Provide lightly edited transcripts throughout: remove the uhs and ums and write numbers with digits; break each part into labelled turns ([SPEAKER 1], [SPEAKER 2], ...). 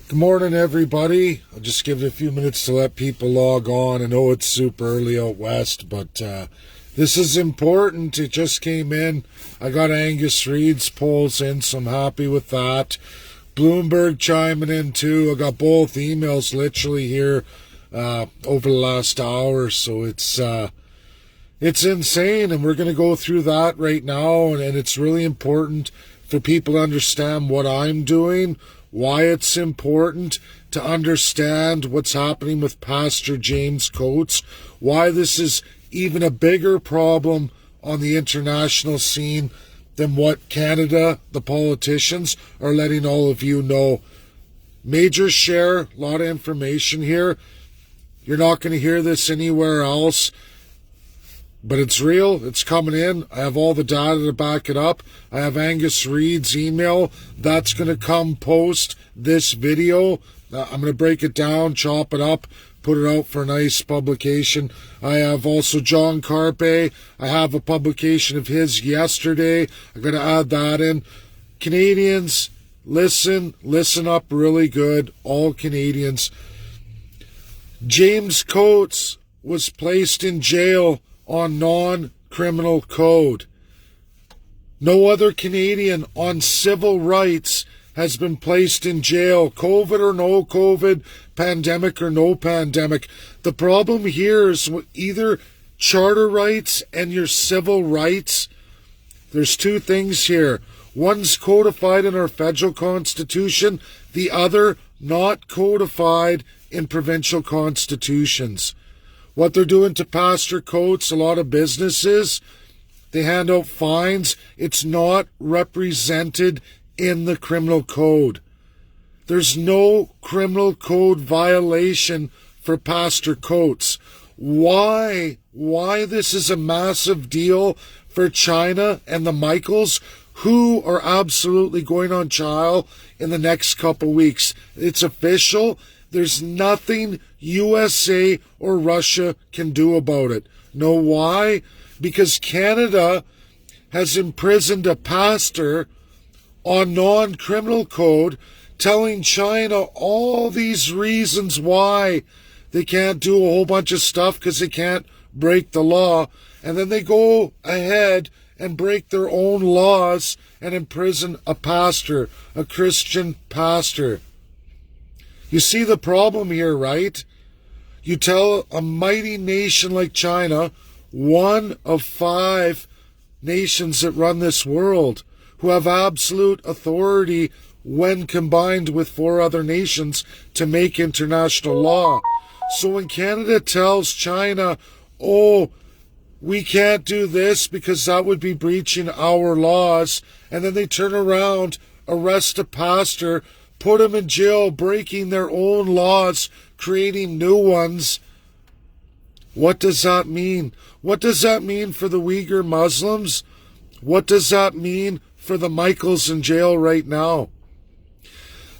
[SPEAKER 1] Good morning, everybody. I'll just give it a few minutes to let people log on. I know it's super early out west, but this is important. It just came in. I got Angus Reid's polls in, so I'm happy with that. Bloomberg chiming in too. I got both emails literally here over the last hour, so it's insane, and we're going to go through that right now, and it's really important for people to understand what I'm doing, why it's important to understand what's happening with Pastor James Coates, why this is even a bigger problem on the international scene than what Canada, the politicians, are letting all of you know. Major share, a lot of information here. You're not going to hear this anywhere else. But it's real. It's coming in. I have all the data to back it up. I have Angus Reid's email. That's going to come post this video. I'm going to break it down, chop it up, put it out for a nice publication. I have also John Carpe. I have a publication of his yesterday. I'm going to add that in. Canadians, listen up really good. All Canadians. James Coates was placed in jail on non-criminal code. No other Canadian on civil rights has been placed in jail, COVID or no COVID, pandemic or no pandemic. The problem here is either charter rights and your civil rights. There's two things here. One's codified in our federal constitution, the other not codified in provincial constitutions. What they're doing to Pastor Coates, a lot of businesses, they hand out fines. It's not represented in the criminal code. There's no criminal code violation for Pastor Coates. Why this is a massive deal for China and the Michaels, who are absolutely going on trial in the next couple weeks. It's official. There's nothing USA or Russia can do about it. Know why? Because Canada has imprisoned a pastor on non-criminal code, telling China all these reasons why they can't do a whole bunch of stuff because they can't break the law. And then they go ahead and break their own laws and imprison a pastor, a Christian pastor. You see the problem here, right? You tell a mighty nation like China, one of 5 nations that run this world, who have absolute authority when combined with 4 other nations to make international law. So when Canada tells China, oh, we can't do this because that would be breaching our laws, and then they turn around, arrest a pastor, put them in jail, breaking their own laws, creating new ones. What does that mean? What does that mean for the Uyghur Muslims? What does that mean for the Michaels in jail right now?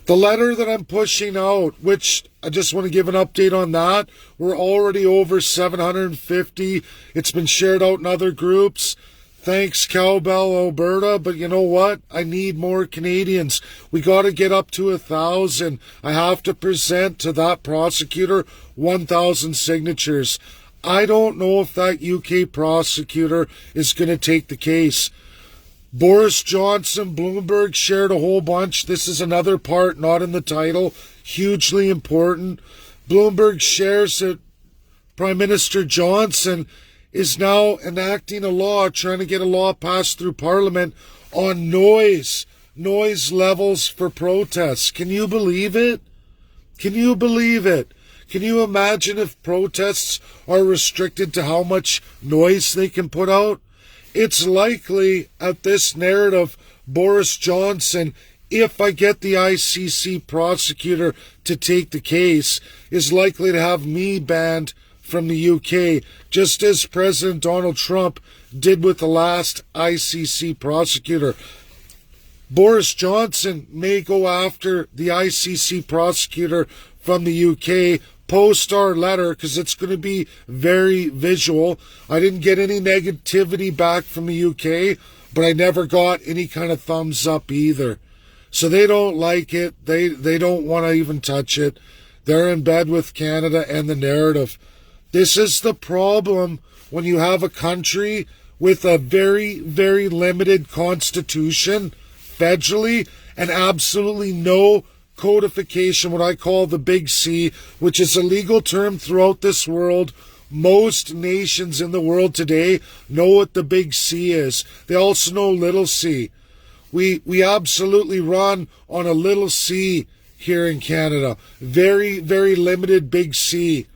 [SPEAKER 1] The letter that I'm pushing out, which I just want to give an update on that. We're already over 750. It's been shared out in other groups. Thanks, Cowbell, Alberta, but you know what? I need more Canadians. We got to get up to 1,000. I have to present to that prosecutor 1,000 signatures. I don't know if that UK prosecutor is going to take the case. Boris Johnson, Bloomberg shared a whole bunch. This is another part, not in the title. Hugely important. Bloomberg shares that Prime Minister Johnson is now enacting a law, trying to get a law passed through Parliament on noise levels for protests. Can you believe it? Can you believe it? Can you imagine if protests are restricted to how much noise they can put out? It's likely at this narrative, Boris Johnson, if I get the ICC prosecutor to take the case, is likely to have me banned from the UK, just as President Donald Trump did with the last ICC prosecutor. Boris Johnson may go after the ICC prosecutor from the UK, post our letter, because it's going to be very visual. I didn't get any negativity back from the UK, but I never got any kind of thumbs up either. So they don't like it. They don't want to even touch it. They're in bed with Canada and the narrative. This is the problem when you have a country with a very, very limited constitution federally and absolutely no codification, what I call the Big C, which is a legal term throughout this world. Most nations in the world today know what the Big C is. They also know little c. We absolutely run on a little c here in Canada. Very, very limited Big C.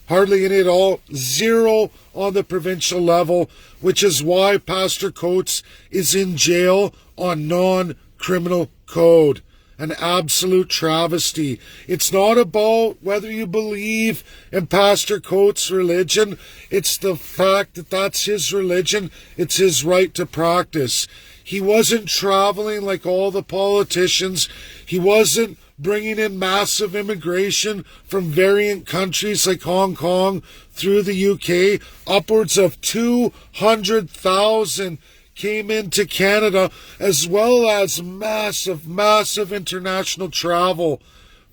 [SPEAKER 1] Hardly any at all. Zero on the provincial level, which is why Pastor Coates is in jail on non-criminal code. An absolute travesty. It's not about whether you believe in Pastor Coates' religion. It's the fact that that's his religion. It's his right to practice. He wasn't traveling like all the politicians. He wasn't bringing in massive immigration from variant countries like Hong Kong through the UK. Upwards of 200,000 came into Canada, as well as massive international travel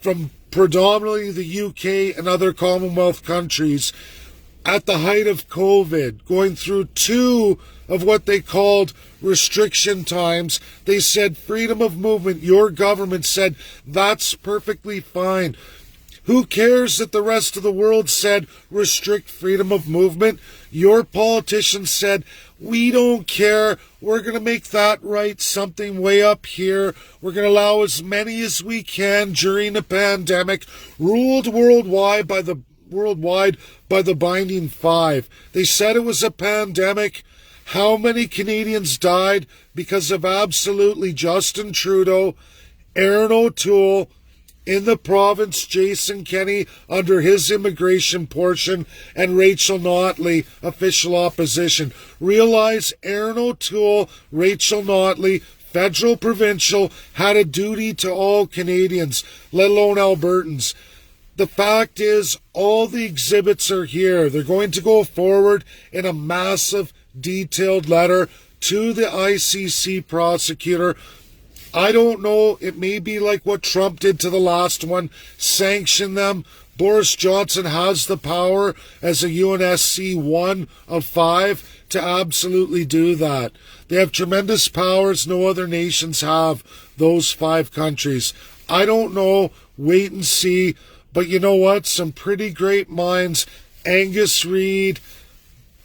[SPEAKER 1] from predominantly the UK and other Commonwealth countries at the height of COVID, going through 2 of what they called restriction times. They said freedom of movement. Your government said that's perfectly fine. Who cares that the rest of the world said restrict freedom of movement? Your politicians said, we don't care. We're going to make that right something way up here. We're going to allow as many as we can during the pandemic, ruled worldwide by the binding 5. They said it was a pandemic. How many Canadians died because of absolutely Justin Trudeau, Aaron O'Toole, in the province, Jason Kenney under his immigration portion, and Rachel Notley, official opposition. Realize Aaron O'Toole, Rachel Notley, federal, provincial, had a duty to all Canadians, let alone Albertans. The fact is, all the exhibits are here. They're going to go forward in a massive, detailed letter to the ICC prosecutor. I don't know, it may be like what Trump did to the last one, sanction them. Boris Johnson has the power as a UNSC 1 of 5 to absolutely do that. They have tremendous powers no other nations have, those 5 countries. I don't know, wait and see, but you know what, some pretty great minds, Angus Reid,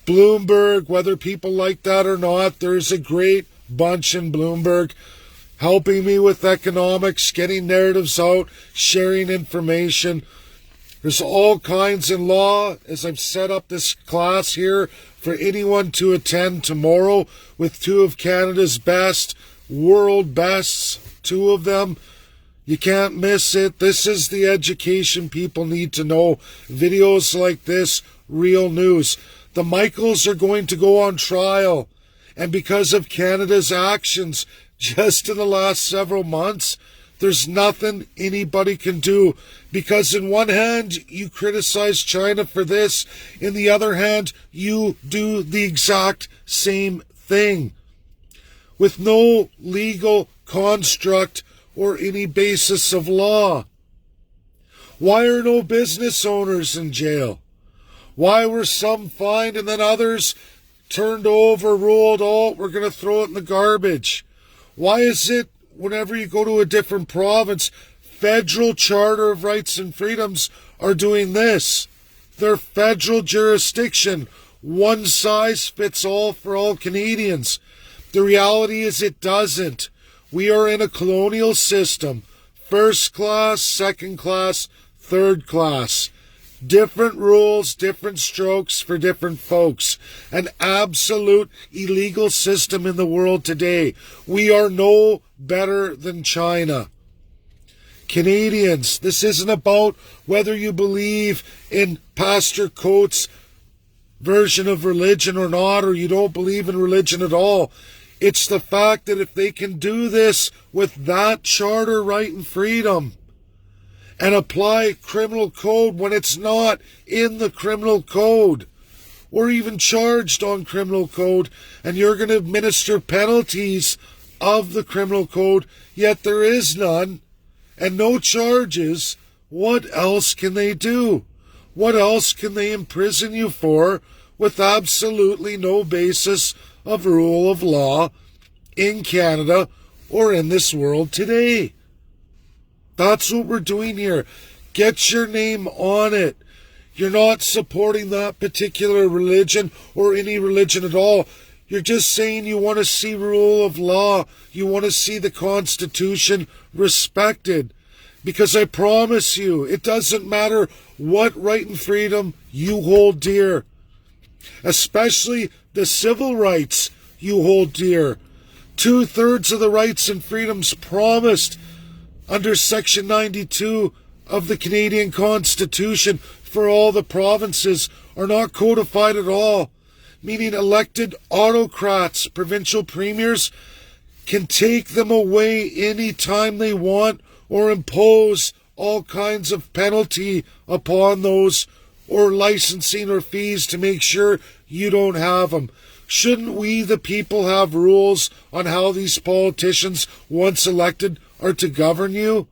[SPEAKER 1] Bloomberg, whether people like that or not, there's a great bunch in Bloomberg, helping me with economics, getting narratives out, sharing information. There's all kinds in law, as I've set up this class here for anyone to attend tomorrow with 2 of Canada's best, world bests, 2 of them. You can't miss it. This is the education people need to know. Videos like this, real news. The Michaels are going to go on trial. And because of Canada's actions, just in the last several months, there's nothing anybody can do. Because in one hand, you criticize China for this. In the other hand, you do the exact same thing. With no legal construct or any basis of law. Why are no business owners in jail? Why were some fined and then others turned over, ruled, oh, we're going to throw it in the garbage? Why is it whenever you go to a different province, federal Charter of Rights and Freedoms are doing this? Their federal jurisdiction, one size fits all for all Canadians. The reality is it doesn't. We are in a colonial system. First class, second class, third class. Different rules, different strokes for different folks. An absolute illegal system in the world today. We are no better than China. Canadians, this isn't about whether you believe in Pastor Coates' version of religion or not, or you don't believe in religion at all. It's the fact that if they can do this with that charter right and freedom, and apply criminal code when it's not in the criminal code, or even charged on criminal code, and you're going to administer penalties of the criminal code, yet there is none and no charges. What else can they do? What else can they imprison you for with absolutely no basis of rule of law in Canada or in this world today? That's what we're doing here. Get your name on it. You're not supporting that particular religion or any religion at all. You're just saying you want to see rule of law. You want to see the Constitution respected. Because I promise you, it doesn't matter what right and freedom you hold dear, especially the civil rights you hold dear. 2/3 of the rights and freedoms promised under Section 92 of the Canadian Constitution for all the provinces are not codified at all, meaning elected autocrats, provincial premiers, can take them away any time they want or impose all kinds of penalty upon those or licensing or fees to make sure you don't have them. Shouldn't we, the people, have rules on how these politicians, once elected, are to govern you?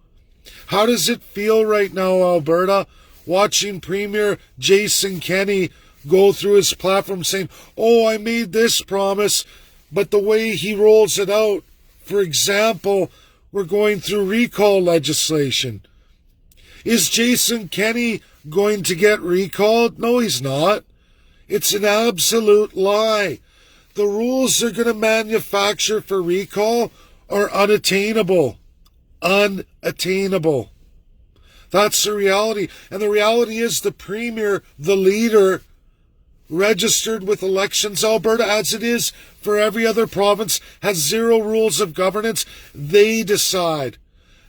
[SPEAKER 1] How does it feel right now, Alberta, watching Premier Jason Kenney go through his platform saying, oh, I made this promise, but the way he rolls it out, for example, we're going through recall legislation. Is Jason Kenney going to get recalled? No, he's not. It's an absolute lie. The rules they're going to manufacture for recall are unattainable. Unattainable. That's the reality. And the reality is the Premier, the leader, registered with Elections Alberta, as it is for every other province, has zero rules of governance. They decide.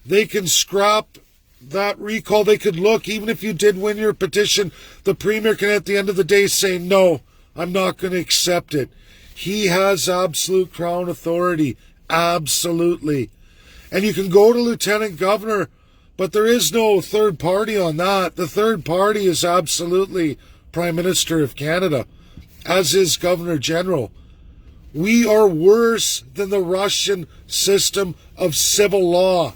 [SPEAKER 1] They can scrap that recall. They could look, even if you did win your petition, the Premier can at the end of the day say, no, I'm not going to accept it. He has absolute Crown authority. Absolutely. And you can go to Lieutenant Governor, but there is no third party on that. The third party is absolutely Prime Minister of Canada, as is Governor General. We are worse than the Russian system of civil law.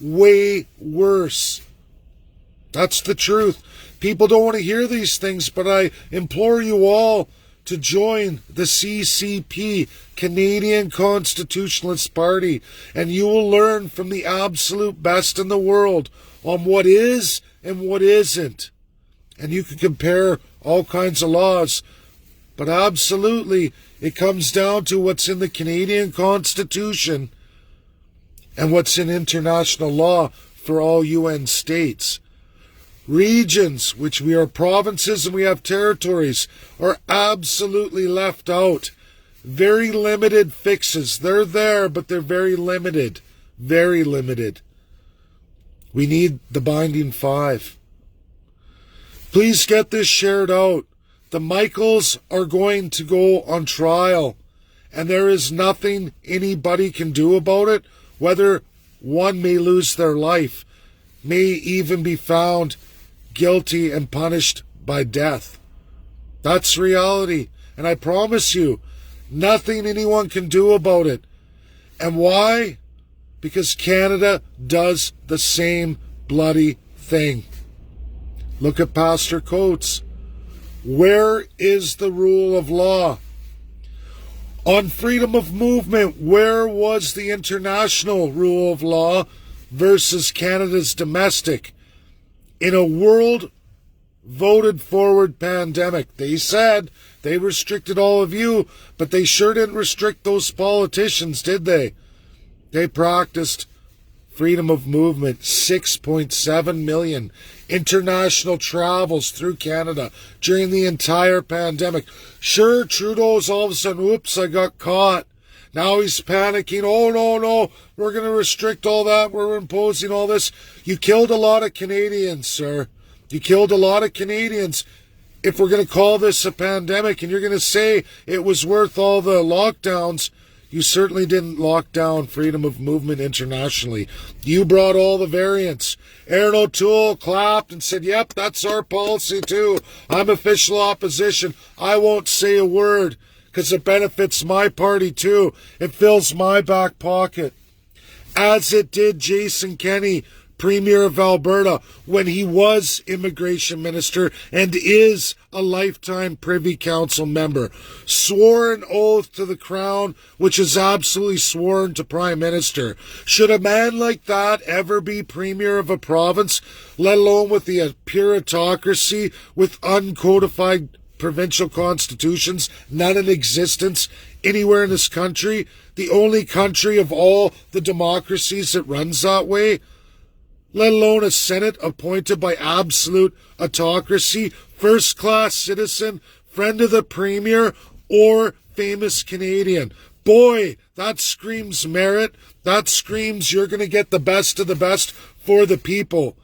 [SPEAKER 1] Way worse. That's the truth. People don't want to hear these things, but I implore you all to join the CCP, Canadian Constitutionalist Party, and you will learn from the absolute best in the world on what is and what isn't. And you can compare all kinds of laws, but absolutely it comes down to what's in the Canadian Constitution and what's in international law for all UN states. Regions, which we are provinces and we have territories, are absolutely left out. Very limited fixes. They're there, but they're very limited. Very limited. We need the binding 5. Please get this shared out. The Michaels are going to go on trial, and there is nothing anybody can do about it, whether one may lose their life, may even be found guilty and punished by death. That's reality. And I promise you, nothing anyone can do about it. And why? Because Canada does the same bloody thing. Look at Pastor Coates. Where is the rule of law? On freedom of movement, where was the international rule of law versus Canada's domestic? In a world voted forward pandemic, they said they restricted all of you, but they sure didn't restrict those politicians, did they? They practiced freedom of movement, 6.7 million international travels through Canada during the entire pandemic. Sure, Trudeau's all of a sudden, oops, I got caught. Now he's panicking. Oh, no, we're going to restrict all that. We're imposing all this. You killed a lot of Canadians, sir. You killed a lot of Canadians. If we're going to call this a pandemic and you're going to say it was worth all the lockdowns, you certainly didn't lock down freedom of movement internationally. You brought all the variants. Aaron O'Toole clapped and said, yep, that's our policy too. I'm official opposition. I won't say a word, because it benefits my party too. It fills my back pocket. As it did Jason Kenney, Premier of Alberta, when he was Immigration Minister and is a lifetime Privy Council member. Swore an oath to the Crown, which is absolutely sworn to Prime Minister. Should a man like that ever be Premier of a province, let alone with the pure autocracy, with uncodified provincial constitutions, none in existence anywhere in this country, the only country of all the democracies that runs that way? Let alone a Senate appointed by absolute autocracy, first-class citizen, friend of the Premier, or famous Canadian. Boy, that screams merit. That screams you're going to get the best of the best for the people.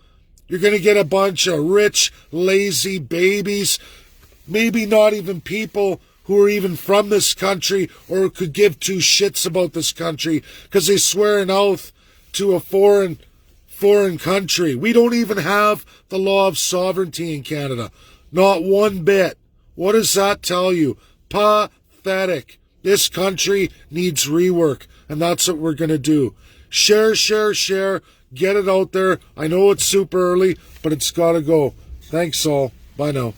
[SPEAKER 1] You're going to get a bunch of rich, lazy babies, maybe not even people who are even from this country or could give two shits about this country because they swear an oath to a foreign country. We don't even have the law of sovereignty in Canada. Not one bit. What does that tell you? Pathetic. This country needs rework, and that's what we're going to do. Share, share, share. Get it out there. I know it's super early, but it's got to go. Thanks all. Bye now.